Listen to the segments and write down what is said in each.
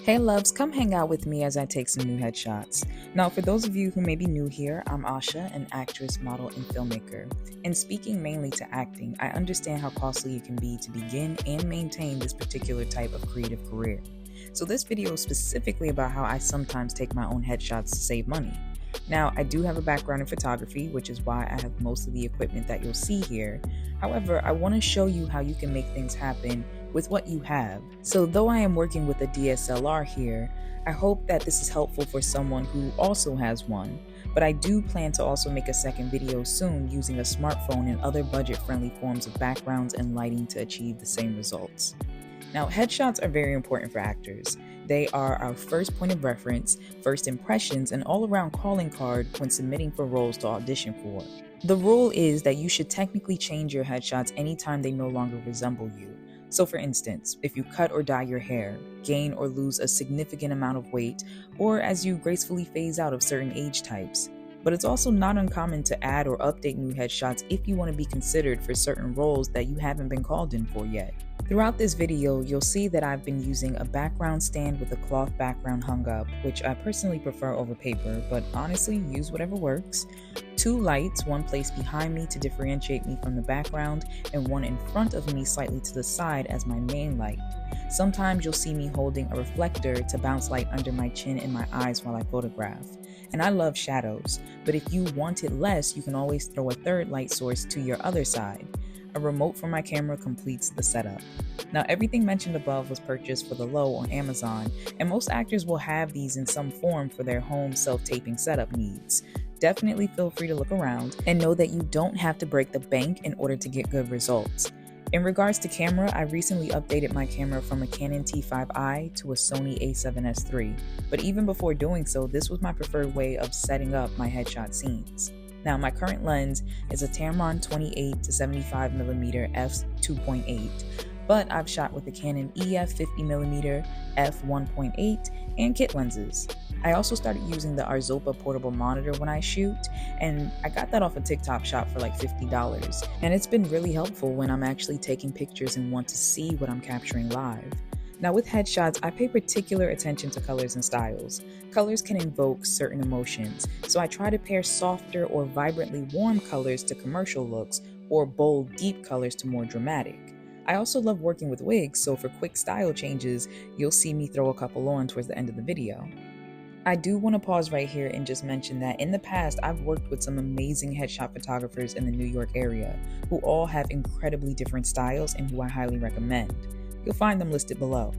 Hey loves, come hang out with me as I take some new headshots. Now, for those of you who may be new here, I'm Asha, an actress, model, and filmmaker. And speaking mainly to acting, I understand how costly it can be to begin and maintain this particular type of creative career. So this video is specifically about how I sometimes take my own headshots to save money. Now, I do have a background in photography, which is why I have most of the equipment that you'll see here. However, I want to show you how you can make things happen with what you have. So though I am working with a DSLR here, I hope that this is helpful for someone who also has one, but I do plan to also make a second video soon using a smartphone and other budget-friendly forms of backgrounds and lighting to achieve the same results. Now, headshots are very important for actors. They are our first point of reference, first impressions, and all-around calling card when submitting for roles to audition for. The rule is that you should technically change your headshots anytime they no longer resemble you. So for instance, if you cut or dye your hair, gain or lose a significant amount of weight, or as you gracefully phase out of certain age types. But it's also not uncommon to add or update new headshots if you want to be considered for certain roles that you haven't been called in for yet. Throughout this video, you'll see that I've been using a background stand with a cloth background hung up, which I personally prefer over paper, but honestly use whatever works. 2 lights, one placed behind me to differentiate me from the background, and one in front of me slightly to the side as my main light. Sometimes you'll see me holding a reflector to bounce light under my chin and my eyes while I photograph. And I love shadows, but if you want it less, you can always throw a third light source to your other side. A remote for my camera completes the setup. Now, everything mentioned above was purchased for the low on Amazon, and most actors will have these in some form for their home self-taping setup needs. Definitely feel free to look around and know that you don't have to break the bank in order to get good results. In regards to camera, I recently updated my camera from a Canon T5i to a Sony a7S III, but even before doing so, this was my preferred way of setting up my headshot scenes. Now, my current lens is a Tamron 28 to 75mm f2.8, but I've shot with the Canon EF 50mm f1.8 and kit lenses. I also started using the Arzopa portable monitor when I shoot, and I got that off a TikTok shop for like $50, and it's been really helpful when I'm actually taking pictures and want to see what I'm capturing live. Now with headshots, I pay particular attention to colors and styles. Colors can invoke certain emotions, so I try to pair softer or vibrantly warm colors to commercial looks, or bold, deep colors to more dramatic. I also love working with wigs, so for quick style changes, you'll see me throw a couple on towards the end of the video. I do want to pause right here and just mention that in the past, I've worked with some amazing headshot photographers in the New York area, who all have incredibly different styles and who I highly recommend. You'll find them listed below.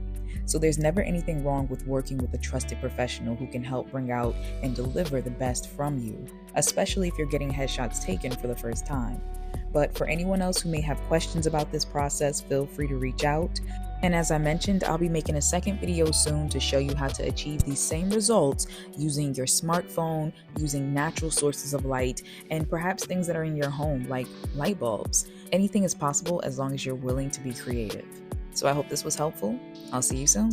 So there's never anything wrong with working with a trusted professional who can help bring out and deliver the best from you, especially if you're getting headshots taken for the first time. But for anyone else who may have questions about this process, feel free to reach out. And as I mentioned, I'll be making a second video soon to show you how to achieve these same results using your smartphone, using natural sources of light, and perhaps things that are in your home like light bulbs. Anything is possible as long as you're willing to be creative. So I hope this was helpful. I'll see you soon.